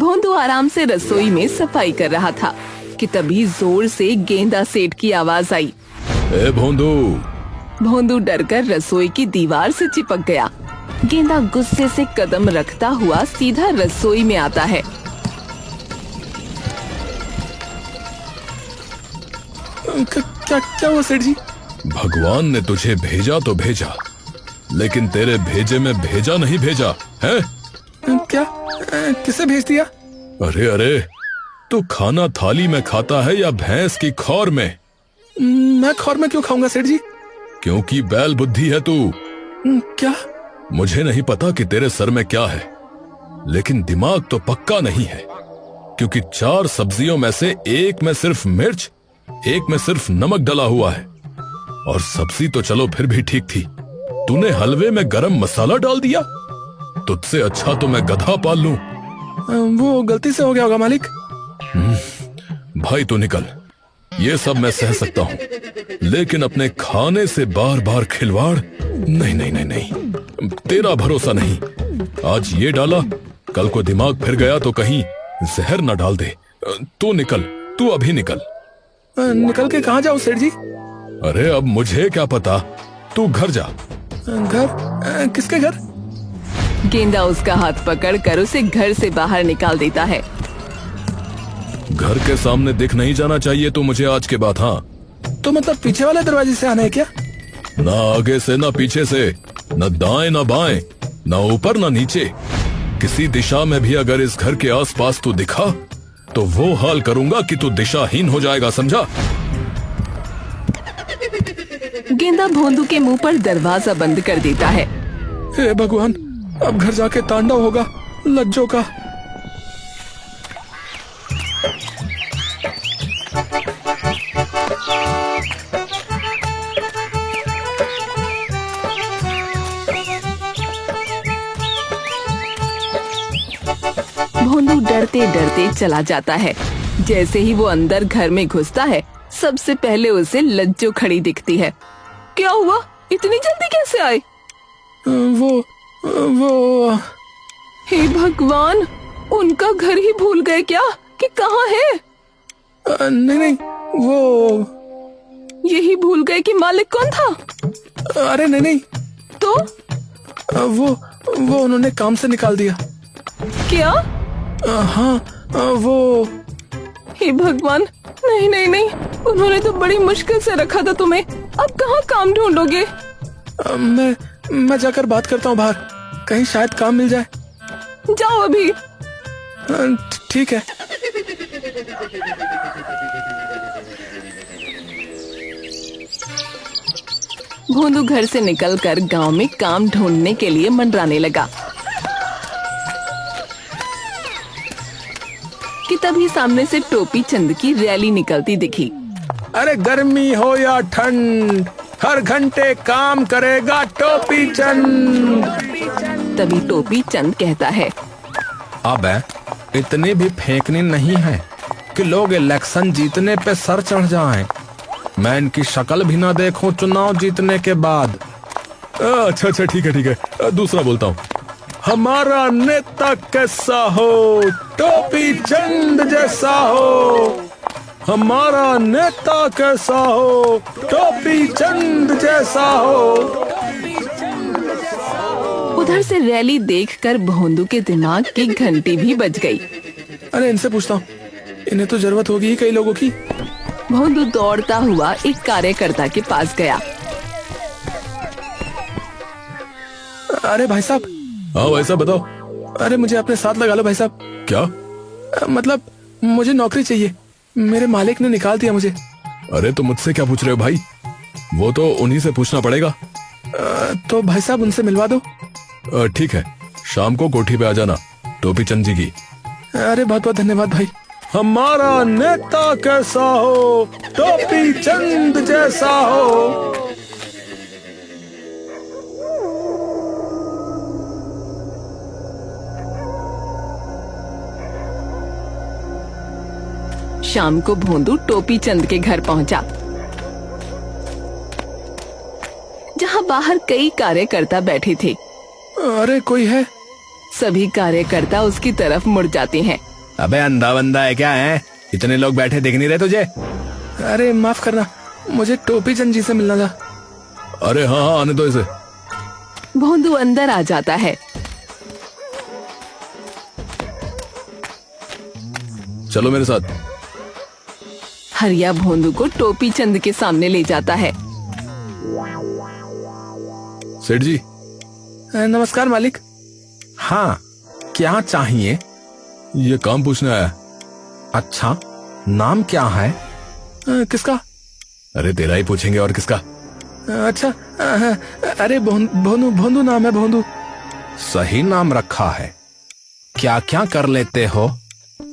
भोंदू आराम से रसोई में सफाई कर रहा था कि तभी जोर से गेंदा सेठ की आवाज आई। ए भोंदू। भोंदू डरकर रसोई की दीवार से चिपक गया। गेंदा गुस्से से कदम रखता हुआ सीधा रसोई में आता है। क्या हुआ सेठ जी? भगवान ने तुझे भेजा तो भेजा, लेकिन तेरे भेजे में भेजा नहीं भेजा है। क्या? किसे भेज दिया? अरे अरे, तू खाना थाली में खाता है या भैंस की खौर में? मैं खौर में क्यों खाऊंगा सेठ जी? क्योंकि बैल बुद्धि है तू। क्या? मुझे नहीं पता कि तेरे सर में क्या है, लेकिन दिमाग तो पक्का नहीं है, क्योंकि 4 सब्जियों में से एक में सिर्फ मिर्च, एक में सिर्फ नमक डला हुआ है। और सब्जी तो चलो फिर भी ठीक थी, तूने हलवे में गरम मसाला डाल दिया। तुझसे अच्छा तो मैं गधा पाल लूं। वो गलती से हो गया होगा मालिक। भाई तो निकल, ये सब मैं सह सकता हूँ, लेकिन अपने खाने से बार बार खिलवाड़ नहीं नहीं नहीं नहीं, तेरा भरोसा नहीं। आज ये डाला, कल को दिमाग फिर गया तो कहीं जहर न डाल दे। तू निकल, तू अभी निकल। निकल के कहाँ जाऊँ सेठ जी? अरे अब मुझे क्या पता, तू घर जा। घर? किसके घर? गेंदा उसका हाथ पकड़कर उसे घर से बाहर निकाल देता है। घर के सामने दिख नहीं जाना चाहिए तो मुझे आज के बाद। हाँ, तो मतलब पीछे वाले दरवाजे से आना है क्या? ना आगे से ना पीछे से, न दाएं न बाएं, न ऊपर न नीचे, किसी दिशा में भी अगर इस घर के आसपास तू दिखा तो वो हाल करूंगा कि तू दिशाहीन हो जाएगा, समझा? गेंदा भोंदू के मुंह पर दरवाजा बंद कर देता है। हे भगवान, अब घर जाके तांडव होगा लज्जों का। भोंदू डरते डरते चला जाता है। जैसे ही वो अंदर घर में घुसता है, सबसे पहले उसे लज्जो खड़ी दिखती है। क्या हुआ? इतनी जल्दी कैसे आए? वो हे भगवान, उनका घर ही भूल गए क्या कि कहाँ है? नहीं, वो यही भूल गए कि मालिक कौन था? अरे नहीं। तो वो उन्होंने काम से निकाल दिया। क्या? हाँ, वो। हे भगवान, नहीं नहीं नहीं, उन्होंने तो बड़ी मुश्किल से रखा था तुम्हें, अब कहाँ काम ढूंढोगे? मैं जाकर बात करता हूँ बाहर, कहीं शायद काम मिल जाए। जाओ अभी। ठीक है। भोंदू घर से निकलकर गांव में काम ढूंढने के लिए मंडराने लगा कि तभी सामने से टोपी चंद की रैली निकलती दिखी। अरे गर्मी हो या ठंड, हर घंटे काम करेगा टोपी चंद। तभी टोपी चंद कहता है, अब इतनी भी फेंकनी नहीं है कि लोग इलेक्शन जीतने पे सर चढ़ जाएं। मैं इनकी शक्ल भी ना देखूं चुनाव जीतने के बाद। अच्छा ठीक है, दूसरा बोलता हूँ। हमारा नेता कैसा हो, टोपी चंद जैसा हो। हमारा नेता कैसा हो, टोपी चंद जैसा हो। उधर से रैली देखकर भोंदू के दिमाग की घंटी भी बज गई। अरे इनसे पूछता हूँ, इन्हें तो जरूरत होगी कई लोगों की। भोंदू दौड़ता हुआ एक कार्यकर्ता के पास गया। अरे भाई साहब। हाँ भाई साहब, बताओ। अरे मुझे अपने साथ लगा लो भाई साहब। क्या? मतलब मुझे नौकरी चाहिए, मेरे मालिक ने निकाल दिया मुझे। अरे तो मुझसे क्या पूछ रहे हो भाई? वो तो उन्हीं से पूछना पड़ेगा। तो भाई साहब उनसे मिलवा दो। ठीक है, शाम को कोठी पे आ जाना, टोपी चंद जी की। अरे बहुत बहुत धन्यवाद भाई। हमारा नेता कैसा हो, टोपी चंद जैसा हो। शाम को भोंदू टोपी चंद के घर पहुंचा, जहां बाहर कई कार्यकर्ता बैठे थे। अरे कोई है? सभी कार्यकर्ता उसकी तरफ मुड़ जाते हैं। अबे अंधा बंदा है क्या है? इतने लोग बैठे दिख नहीं रहे तुझे? अरे माफ करना, मुझे टोपी चंद जी से मिलना था। अरे हाँ हाँ, आने दो इसे। भोंदू अंदर आ जाता है। चलो मेरे साथ। हरिया भोंदू को टोपी चंद के सामने ले जाता है। सेठ जी। नमस्कार मालिक। हाँ, क्या चाहिए? ये काम पूछना है। अच्छा, नाम क्या है? किसका? अरे तेरा ही पूछेंगे और किसका। अच्छा, अरे भोंदू भोंदू नाम है, भोंदू। सही नाम रखा है। क्या क्या कर लेते हो?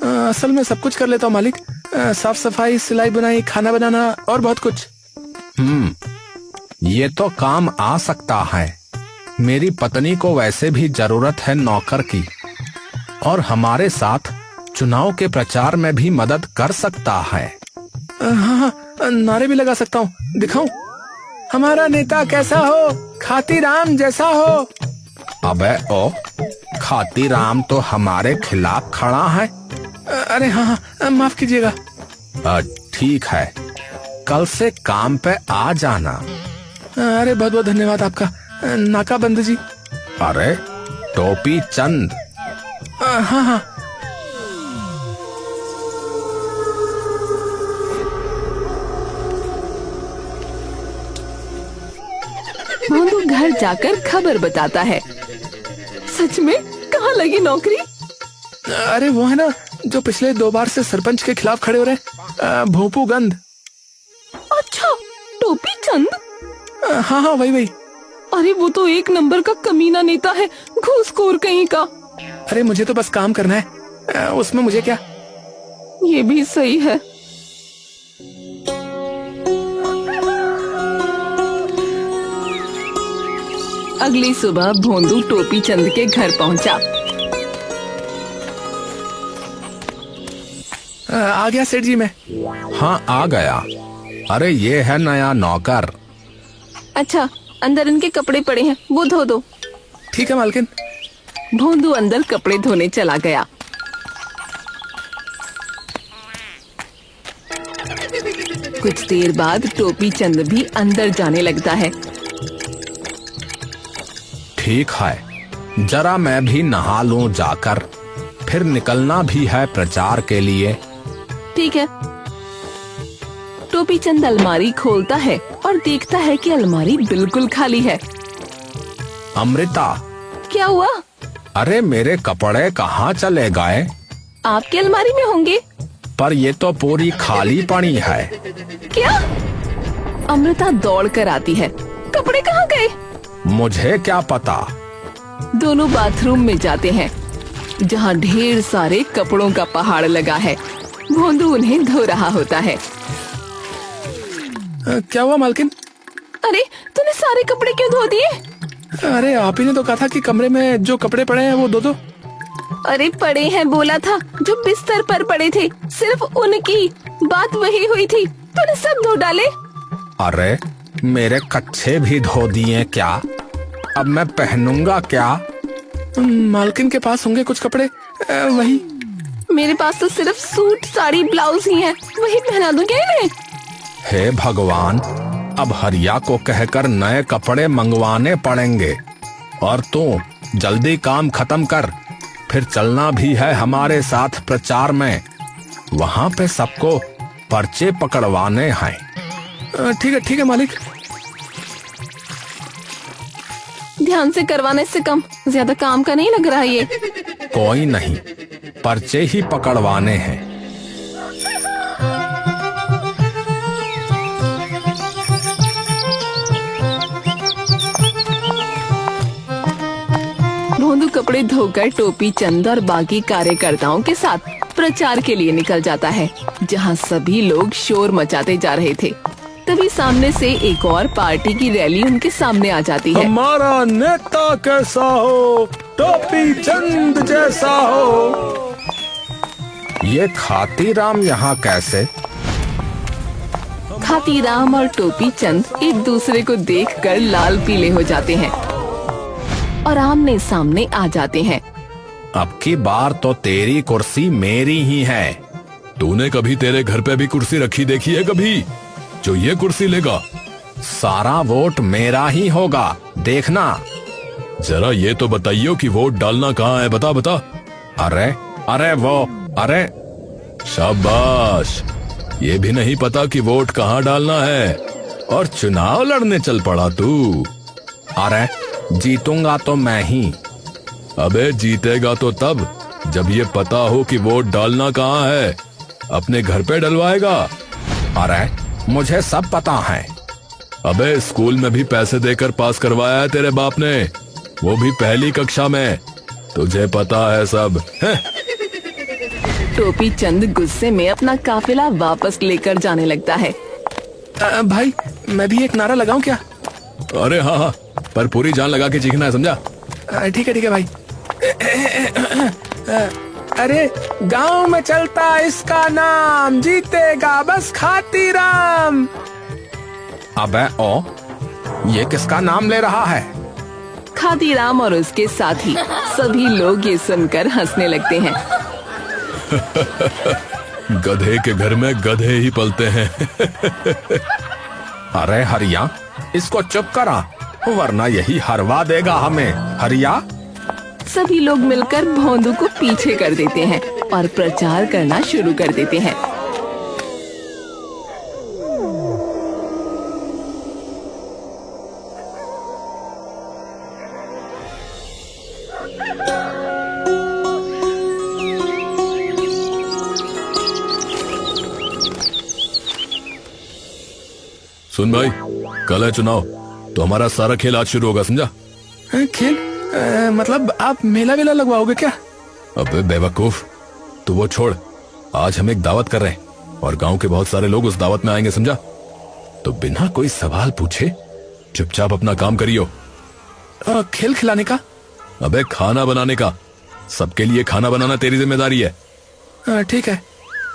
असल में सब कुछ कर लेता हूँ मालिक। साफ सफाई, सिलाई बुनाई, खाना बनाना और बहुत कुछ। ये तो काम आ सकता है। मेरी पत्नी को वैसे भी जरूरत है नौकर की, और हमारे साथ चुनाव के प्रचार में भी मदद कर सकता है। हाँ, नारे भी लगा सकता हूँ। दिखाऊं? हमारा नेता कैसा हो, खातीराम जैसा हो। अबे ओ, खातीराम तो हमारे खिलाफ खड़ा है। अरे हाँ, माफ कीजिएगा। ठीक है, कल से काम पे आ जाना। अरे बहुत बहुत धन्यवाद आपका नाका बंद जी। अरे टोपी चंद। हाँ हाँ। भोंदू घर जाकर खबर बताता है। सच में? कहाँ लगी नौकरी? अरे वो है ना, जो पिछले 2 बार से सरपंच के खिलाफ खड़े हो रहे, भोंपू गंध। अच्छा, टोपी चंद? हाँ हाँ, वही। अरे वो तो 1 नंबर का कमीना नेता है, घूसखोर कहीं का। अरे मुझे तो बस काम करना है, उसमें मुझे क्या। ये भी सही है। अगली सुबह भोंदू टोपी चंद के घर पहुंचा। आ गया सेठ जी मैं। हाँ, आ गया। अरे ये है नया नौकर। अच्छा, अंदर इनके कपड़े पड़े हैं, वो धो दो। ठीक है मालकिन। भोंदू अंदर कपड़े धोने चला गया। कुछ देर बाद टोपी चंद भी अंदर जाने लगता है। ठीक है, जरा मैं भी नहा लूं जाकर, फिर निकलना भी है प्रचार के लिए। ठीक है। टोपी चंद अलमारी खोलता है और देखता है कि अलमारी बिल्कुल खाली है। अमृता, क्या हुआ? अरे मेरे कपड़े कहाँ चले गए? आपकी अलमारी में होंगे। पर ये तो पूरी खाली पड़ी है। क्या? अमृता दौड़ कर आती है। कपड़े कहाँ गए? मुझे क्या पता। दोनों बाथरूम में जाते हैं, जहाँ ढेर सारे कपड़ों का पहाड़ लगा है। भोंदू उन्हें धो रहा होता है। क्या हुआ मालकिन? अरे तूने सारे कपड़े क्यों धो दिए? अरे आप ही ने तो कहा था कि कमरे में जो कपड़े पड़े हैं वो धो दो। अरे पड़े हैं बोला था, जो बिस्तर पर पड़े थे, सिर्फ उनकी बात वही हुई थी। तूने सब धो डाले। अरे मेरे कच्छे भी धो दिए क्या? अब मैं पहनूंगा क्या? मालकिन के पास होंगे कुछ कपड़े, वही। मेरे पास तो सिर्फ सूट, साड़ी, ब्लाउज ही है, वही पहना दूं क्या इन्हें? हे भगवान, अब हरिया को कहकर नए कपड़े मंगवाने पड़ेंगे। और तू जल्दी काम खत्म कर, फिर चलना भी है हमारे साथ प्रचार में। वहाँ पे सबको पर्चे पकड़वाने हैं। ठीक है मालिक। ध्यान से करवाने से कम ज्यादा काम का नहीं लग रहा ये। कोई नहीं, पर्चे ही पकड़वाने हैं। भोंदू कपड़े धोकर टोपी चंद और बाकी कार्यकर्ताओं के साथ प्रचार के लिए निकल जाता है, जहां सभी लोग शोर मचाते जा रहे थे। तभी सामने से एक और पार्टी की रैली उनके सामने आ जाती है। हमारा नेता कैसा हो, टोपी चंद जैसा हो। ये खातीराम यहाँ कैसे? खातीराम और टोपी चंद एक दूसरे को देखकर लाल पीले हो जाते हैं और आमने सामने आ जाते हैं। अब की बार तो तेरी कुर्सी मेरी ही है। तूने कभी तेरे घर पे भी कुर्सी रखी देखी है कभी जो ये कुर्सी लेगा? सारा वोट मेरा ही होगा, देखना। जरा ये तो बताइयो कि वोट डालना कहाँ है, बता बता। अरे अरे शाबाश, ये भी नहीं पता कि वोट कहाँ डालना है और चुनाव लड़ने चल पड़ा तू। अरे जीतूंगा तो मैं ही। अबे जीतेगा तो तब जब ये पता हो कि वोट डालना कहाँ है। अपने घर पे डलवाएगा? अरे मुझे सब पता है। अबे स्कूल में भी पैसे देकर पास करवाया है तेरे बाप ने, वो भी पहली कक्षा में। तुझे पता है सब है? टोपी चंद गुस्से में अपना काफिला वापस लेकर जाने लगता है। भाई मैं भी एक नारा लगाऊं क्या? अरे हाँ, पर पूरी जान लगा के चीखना है, समझा? ठीक है भाई। अरे गांव में चलता इसका नाम, जीतेगा बस खातीराम। अबे ओ, ये किसका नाम ले रहा है? खातीराम और उसके साथी सभी लोग ये सुनकर हंसने लगते हैं। गधे के घर में गधे ही पलते हैं। अरे हरिया, इसको चुप करा वरना यही हरवा देगा हमें। हरिया। सभी लोग मिलकर भोंदू को पीछे कर देते हैं और प्रचार करना शुरू कर देते हैं। सुन भाई, कल है चुनाव तो हमारा सारा खेल आज शुरू होगा, समझा? खेल? मतलब आप मेला वेला लगवाओगे क्या? अबे बेवकूफ, तू वो छोड़। आज हम एक दावत कर रहे हैं और गांव के बहुत सारे लोग उस दावत में आएंगे, समझा? तो बिना कोई सवाल पूछे चुपचाप अपना काम करियो। खेल खिलाने का? अबे खाना बनाने का। सबके लिए खाना बनाना तेरी जिम्मेदारी है। ठीक है।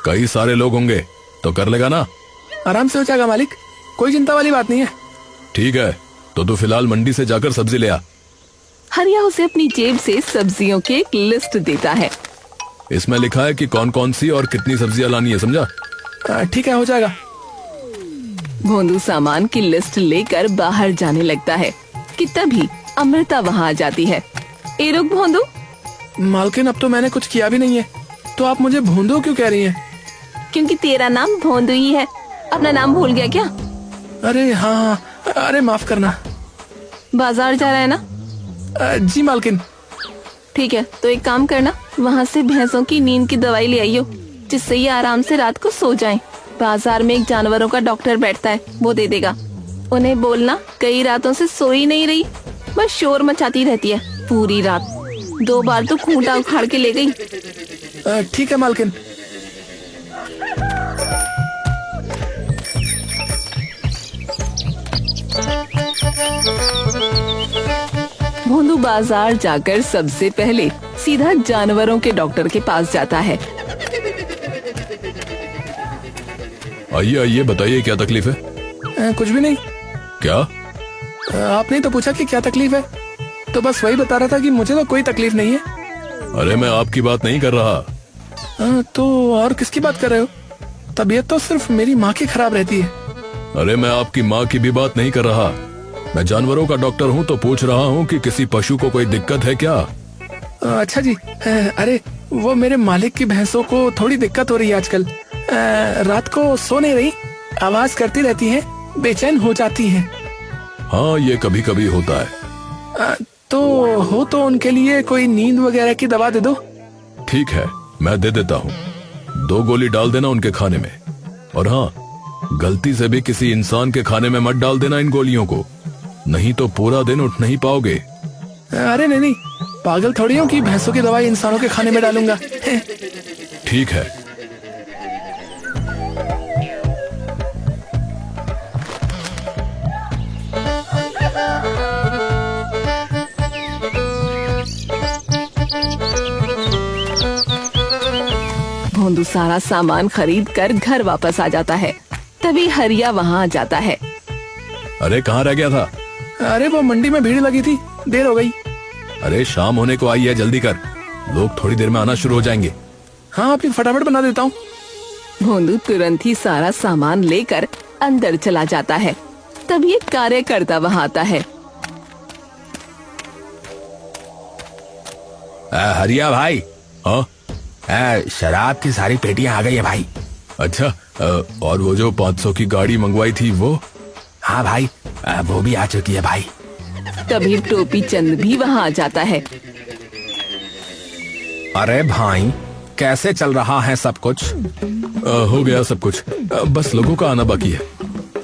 कई सारे लोग होंगे तो कर लेगा ना? आराम से हो जाएगा मालिक, कोई चिंता वाली बात नहीं है। ठीक है, तो तू फिलहाल मंडी से जाकर सब्जी ले आ। हरिया उसे अपनी जेब से सब्जियों की एक लिस्ट देता है। इसमें लिखा है कि कौन कौन सी और कितनी सब्जियां लानी है, समझा? ठीक है, हो जाएगा। भोंदू सामान की लिस्ट लेकर बाहर जाने लगता है कि तभी अमृता वहाँ आ जाती है। ए रुक भोंदू। मालकिन, अब तो मैंने कुछ किया भी नहीं है, तो आप मुझे भोंदू क्यों कह रही हैं? क्योंकि तेरा नाम भोंदू ही है। अपना नाम भूल गया क्या? अरे हाँ, अरे माफ करना। बाजार जा रहा है ना? जी मालकिन। ठीक है, तो एक काम करना, वहाँ से भैंसों की नींद की दवाई ले आइयो, जिससे ये आराम से रात को सो जाएं। बाजार में एक जानवरों का डॉक्टर बैठता है, वो दे देगा। उन्हें बोलना कई रातों से सो ही नहीं रही, बस शोर मचाती रहती है पूरी रात। 2 बार तो खूंटा उखाड़ के ले गई। ठीक है मालकिन। भोंदू बाजार जाकर सबसे पहले सीधा जानवरों के डॉक्टर के पास जाता है। आइए आइए, बताइए क्या तकलीफ है? कुछ भी नहीं। क्या? आपने तो पूछा कि क्या तकलीफ है, तो बस वही बता रहा था कि मुझे तो कोई तकलीफ नहीं है। अरे मैं आपकी बात नहीं कर रहा। तो और किसकी बात कर रहे हो? तबीयत तो सिर्फ मेरी माँ की खराब रहती है। अरे मैं आपकी माँ की भी बात नहीं कर रहा। मैं जानवरों का डॉक्टर हूँ तो पूछ रहा हूँ कि किसी पशु को कोई दिक्कत है क्या? अच्छा जी। अरे वो मेरे मालिक की भैंसों को थोड़ी दिक्कत हो रही है आजकल। रात को सो नहीं रही, आवाज करती रहती हैं, बेचैन हो जाती हैं। हाँ, ये कभी कभी होता है। तो हो तो उनके लिए कोई नींद वगैरह की दवा दे दो। ठीक है, मैं दे देता हूँ। 2 गोली डाल देना उनके खाने में। और हाँ, गलती से भी किसी इंसान के खाने में मत डाल देना इन गोलियों को, नहीं तो पूरा दिन उठ नहीं पाओगे। अरे नहीं, पागल थोड़ी हूँ कि भैंसों की दवाई इंसानों के खाने में डालूंगा। ठीक है। भोंदू सारा सामान खरीद कर घर वापस आ जाता है। तभी हरिया वहाँ आ जाता है। अरे कहाँ रह गया था? अरे वो मंडी में भीड़ लगी थी, देर हो गई। अरे शाम होने को आई है, जल्दी कर। लोग थोड़ी देर में आना शुरू हो जाएंगे। हाँ अभी फटाफट बना देता हूँ। भोंदू तुरंत ही सारा सामान लेकर अंदर चला जाता है। तभी एक कार्यकर्ता वहाँ आता है। हरिया भाई, हाँ शराब की सारी पेटियां आ गई है भाई। अच्छा, और वो जो 500 की गाड़ी मंगवाई थी वो? हाँ भाई, वो भी आ चुकी है भाई। तभी टोपी चंद भी वहाँ आ जाता है। अरे भाई, कैसे चल रहा है सब कुछ? हो गया सब कुछ, बस लोगों का आना बाकी है।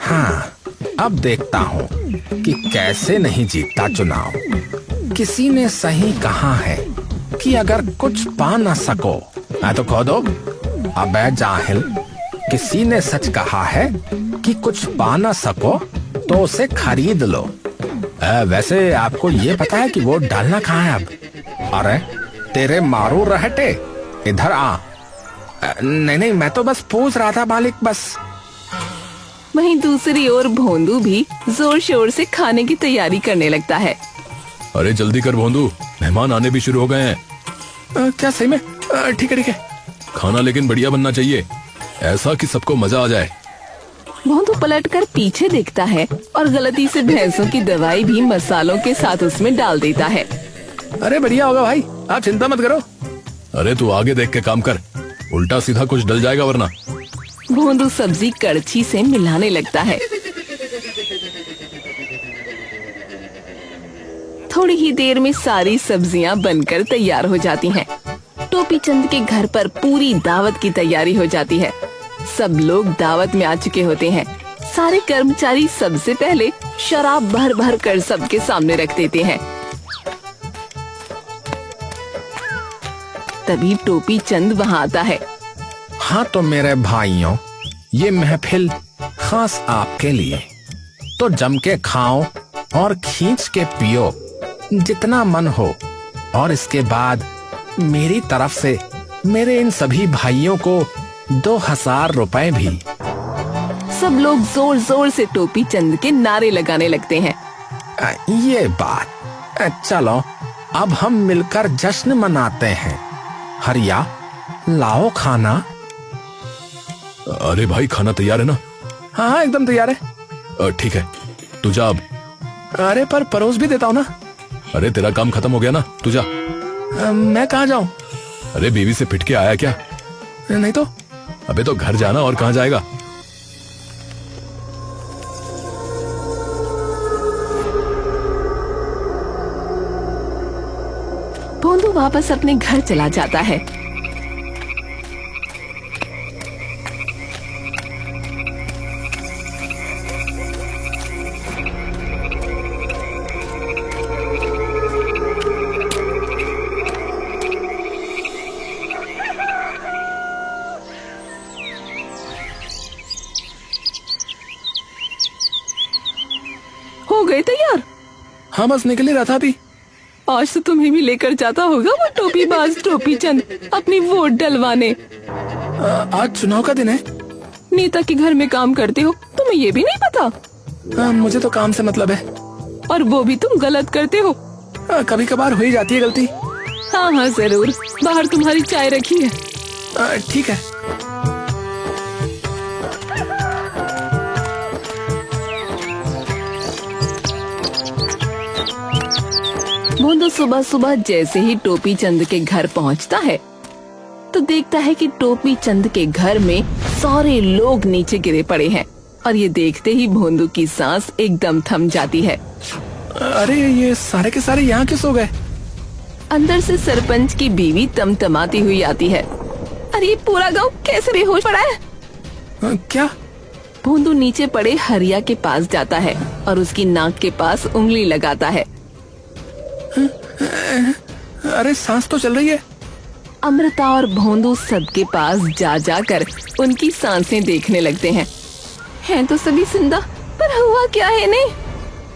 हाँ, अब देखता हूँ कि कैसे नहीं जीतता चुनाव। किसी ने सही कहा है कि अगर कुछ पा न सको तो खो दो। अबे जाहिल, किसी ने सच कहा है कि कुछ पा न सको तो उसे खरीद लो। वैसे आपको ये पता है कि वोट डालना कहाँ है अब? अरे तेरे मारू रहटे, इधर आ। नहीं, मैं तो बस पूछ रहा था मालिक, बस। वहीं दूसरी ओर भोंदू भी जोर शोर से खाने की तैयारी करने लगता है। अरे जल्दी कर भोंदू, मेहमान आने भी शुरू हो गए हैं। क्या सही में? ठीक है। खाना लेकिन बढ़िया बनना चाहिए, ऐसा कि सबको मजा आ जाए। भोंदू पलटकर पीछे देखता है और गलती से भैंसों की दवाई भी मसालों के साथ उसमें डाल देता है। अरे बढ़िया होगा भाई, आप चिंता मत करो। अरे तू आगे देख के काम कर, उल्टा सीधा कुछ डल जाएगा वरना। भोंदू सब्जी कड़छी से मिलाने लगता है। थोड़ी ही देर में सारी सब्जियां बनकर तैयार हो जाती हैं। टोपी चंद के घर पर पूरी दावत की तैयारी हो जाती है। सब लोग दावत में आ चुके होते हैं। सारे कर्मचारी सबसे पहले शराब भर भर कर सबके सामने रख देते हैं। तभी टोपी चंद वहाँ आता है। हाँ तो मेरे भाइयों, ये महफिल खास आपके लिए, तो जम के खाओ और खींच के पियो जितना मन हो। और इसके बाद मेरी तरफ से मेरे इन सभी भाइयों को 2000 रुपए भी। सब लोग जोर जोर से टोपी चंद के नारे लगाने लगते हैं। ये बात, चलो अब हम मिलकर जश्न मनाते हैं। हरिया, लाओ खाना। अरे भाई, खाना तैयार है ना? हाँ एकदम तैयार है। ठीक है, तू जा अब। अरे पर परोस भी देता हूँ ना। अरे तेरा काम खत्म हो गया ना, तू जा। मैं कहाँ जाऊँ? अरे बीवी से फिट के आया क्या? नहीं तो। अबे तो घर जाना, और कहाँ जाएगा? भोंदू वापस अपने घर चला जाता है। हो गए तैयार? हाँ बस निकल ही रहा था अभी। आज तो तुम्हें भी लेकर जाता होगा वो टोपीबाज टोपी चंद अपनी वोट डलवाने। आज चुनाव का दिन है। नेता के घर में काम करते हो, तुम्हें ये भी नहीं पता? मुझे तो काम से मतलब है। और वो भी तुम गलत करते हो। कभी कभार हो ही जाती है गलती। हाँ जरूर, बाहर तुम्हारी चाय रखी है। ठीक है। भोंदू सुबह सुबह जैसे ही टोपी चंद के घर पहुंचता है तो देखता है कि टोपी चंद के घर में सारे लोग नीचे गिरे पड़े हैं। और ये देखते ही भोंदू की सांस एकदम थम जाती है। अरे ये सारे के सारे यहाँ किस हो गए? अंदर से सरपंच की बीवी तमतमाती हुई आती है। अरे ये पूरा गांव कैसे बेहोश पड़ा है? क्या? भोंदू नीचे पड़े हरिया के पास जाता है और उसकी नाक के पास उंगली लगाता है। अरे सांस तो चल रही है। अमृता और भोंदू सबके पास जा जाकर उनकी सांसें देखने लगते हैं। हैं तो सभी जिंदा, पर हुआ क्या है इन्हें?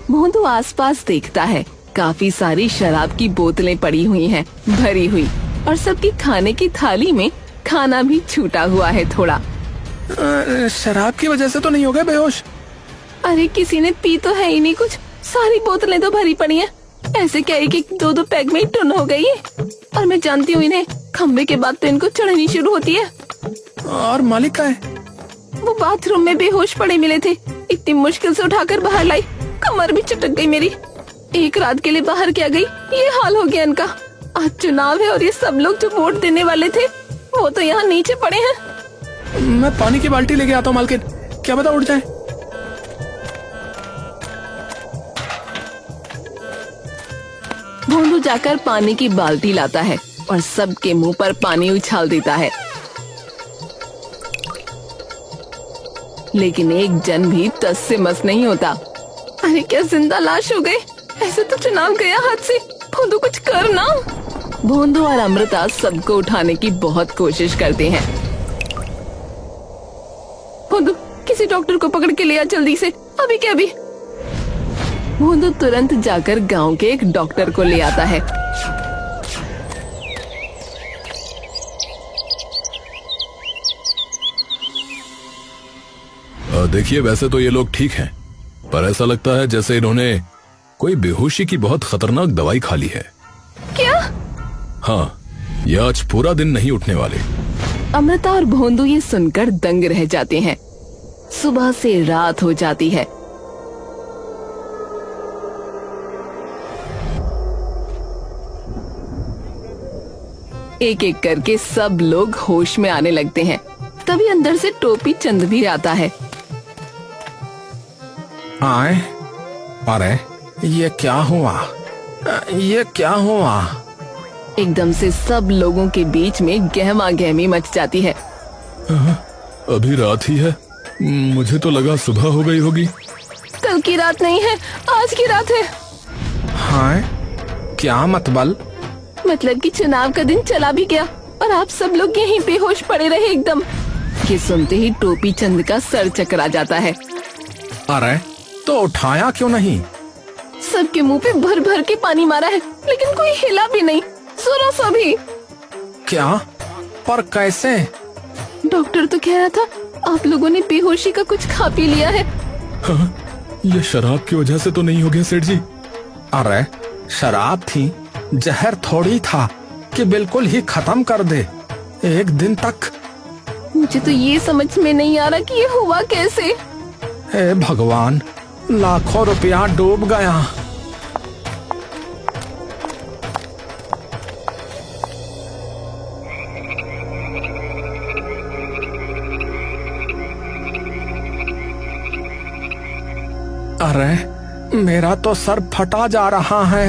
भोंदू आसपास देखता है। काफी सारी शराब की बोतलें पड़ी हुई हैं, भरी हुई, और सबकी खाने की थाली में खाना भी छूटा हुआ है थोड़ा। शराब की वजह से तो नहीं हो गए बेहोश? अरे किसी ने पी तो है ही नहीं कुछ, सारी बोतलें तो भरी पड़ी हैं। ऐसे क्या एक एक दो दो पैग में ही टुन हो गई है। और मैं जानती हूँ इन्हें, खम्बे के बाद तो इनको चढ़नी शुरू होती है। और मालिक का है? वो बाथरूम में बेहोश पड़े मिले थे, इतनी मुश्किल से उठाकर बाहर लाई, कमर भी चटक गई मेरी। एक रात के लिए बाहर क्या गई, ये हाल हो गया इनका। आज चुनाव है और ये सब लोग जो वोट देने वाले थे वो तो यहाँ नीचे पड़े हैं। मैं पानी की बाल्टी लेके आता हूँ मालकिन, क्या पता उठ जाए। भोंदू जाकर पानी की बाल्टी लाता है और सबके मुंह पर पानी उछाल देता है, लेकिन एक जन भी टस से मस नहीं होता। अरे क्या जिंदा लाश हो गए, ऐसे तो चुनाव गया हाथ से। भोंदू कुछ कर ना। भोंदू और अमृता सबको उठाने की बहुत कोशिश करते हैं। भोंदू किसी डॉक्टर को पकड़ के ले आ जल्दी से, अभी के अभी। भोंदू तुरंत जाकर गांव के एक डॉक्टर को ले आता है। देखिए, वैसे तो ये लोग ठीक हैं, पर ऐसा लगता है जैसे इन्होंने कोई बेहोशी की बहुत खतरनाक दवाई खा ली है। क्या? हाँ, ये आज पूरा दिन नहीं उठने वाले। अमृता और भोंदू ये सुनकर दंग रह जाते हैं। सुबह से रात हो जाती है। एक एक करके सब लोग होश में आने लगते हैं। तभी अंदर से टोपी चंद भी आता है। आए, अरे ये क्या हुआ, ये क्या हुआ? एकदम से सब लोगों के बीच में गहमा गहमी मच जाती है। अभी रात ही है, मुझे तो लगा सुबह हो गई होगी। कल की रात नहीं है, आज की रात है। हाँ, क्या मतलब? मतलब कि चुनाव का दिन चला भी गया और आप सब लोग यहीं बेहोश पड़े रहे एकदम। ये सुनते ही टोपी चंद का सर चकरा जाता है। अरे तो उठाया क्यों नहीं? सबके मुंह पे भर भर के पानी मारा है, लेकिन कोई हिला भी नहीं, सुनो सभी। क्या? पर कैसे? डॉक्टर तो कह रहा था आप लोगों ने बेहोशी का कुछ खा पी लिया है। हाँ, ये शराब की वजह से तो नहीं हो गया सेठ जी? अरे शराब थी, जहर थोड़ी था कि बिल्कुल ही खत्म कर दे एक दिन तक। मुझे तो ये समझ में नहीं आ रहा कि ये हुआ कैसे। हे भगवान, लाखों रुपया डूब गया। अरे मेरा तो सर फटा जा रहा है।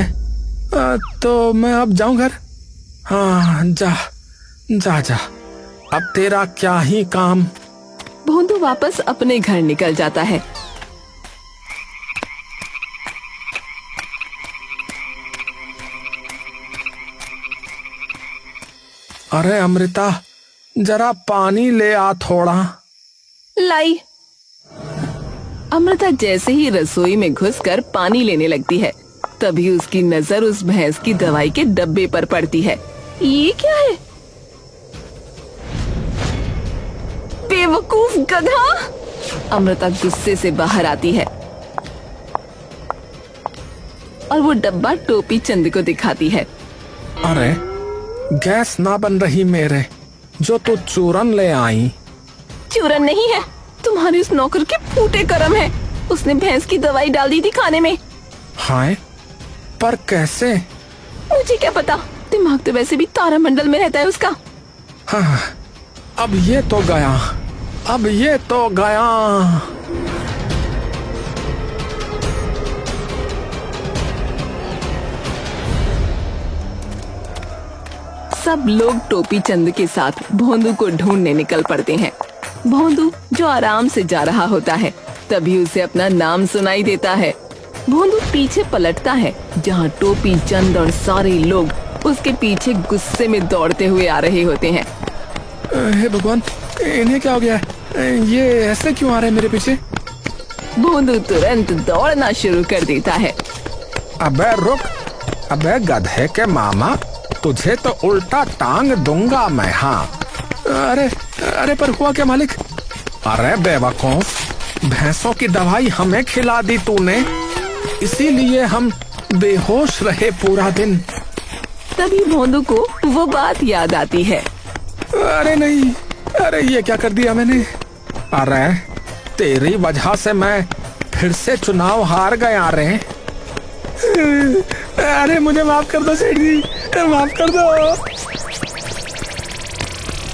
तो मैं अब जाऊं घर? हाँ, जा जा जा, अब तेरा क्या ही काम। भोंदू वापस अपने घर निकल जाता है। अरे अमृता, जरा पानी ले आ थोड़ा। लाई। अमृता जैसे ही रसोई में घुसकर पानी लेने लगती है, तभी उसकी नजर उस भैंस की दवाई के डब्बे पर पड़ती है। ये क्या है? बेवकूफ गधा! अमृता गुस्से से बाहर आती है और वो डब्बा टोपी चंद को दिखाती है। अरे गैस ना बन रही मेरे, जो तू चूरन ले आई। चूरन नहीं है, तुम्हारे उस नौकर के फूटे कर्म है। उसने भैंस की दवाई डाल दी थी खाने में। हाय, पर कैसे? मुझे क्या पता, दिमाग तो वैसे भी तारामंडल में रहता है उसका। हाँ, अब ये तो गया, अब ये तो गया। सब लोग टोपी चंद के साथ भोंदू को ढूंढने निकल पड़ते हैं। भोंदू जो आराम से जा रहा होता है, तभी उसे अपना नाम सुनाई देता है। भोंदू पीछे पलटता है, जहाँ टोपी चंद और सारे लोग उसके पीछे गुस्से में दौड़ते हुए आ रहे होते हैं। हे भगवान, इन्हें क्या हो गया है? ये ऐसे क्यों आ रहे हैं मेरे पीछे? भोंदू तुरंत दौड़ना शुरू कर देता है। अबे रुक, अबे गधे के मामा, तुझे तो उल्टा टांग दूंगा मैं। हाँ, अरे अरे पर हुआ क्या मालिक? अरे बेवकूफ, भैंसों की दवाई हमें खिला दी तूने, इसीलिए हम बेहोश रहे पूरा दिन। तभी भोंदू को वो बात याद आती है। अरे नहीं, अरे ये क्या कर दिया मैंने। अरे तेरी वजह से मैं फिर से चुनाव हार गया रे। अरे मुझे माफ कर दो सेठ जी, माफ कर दो।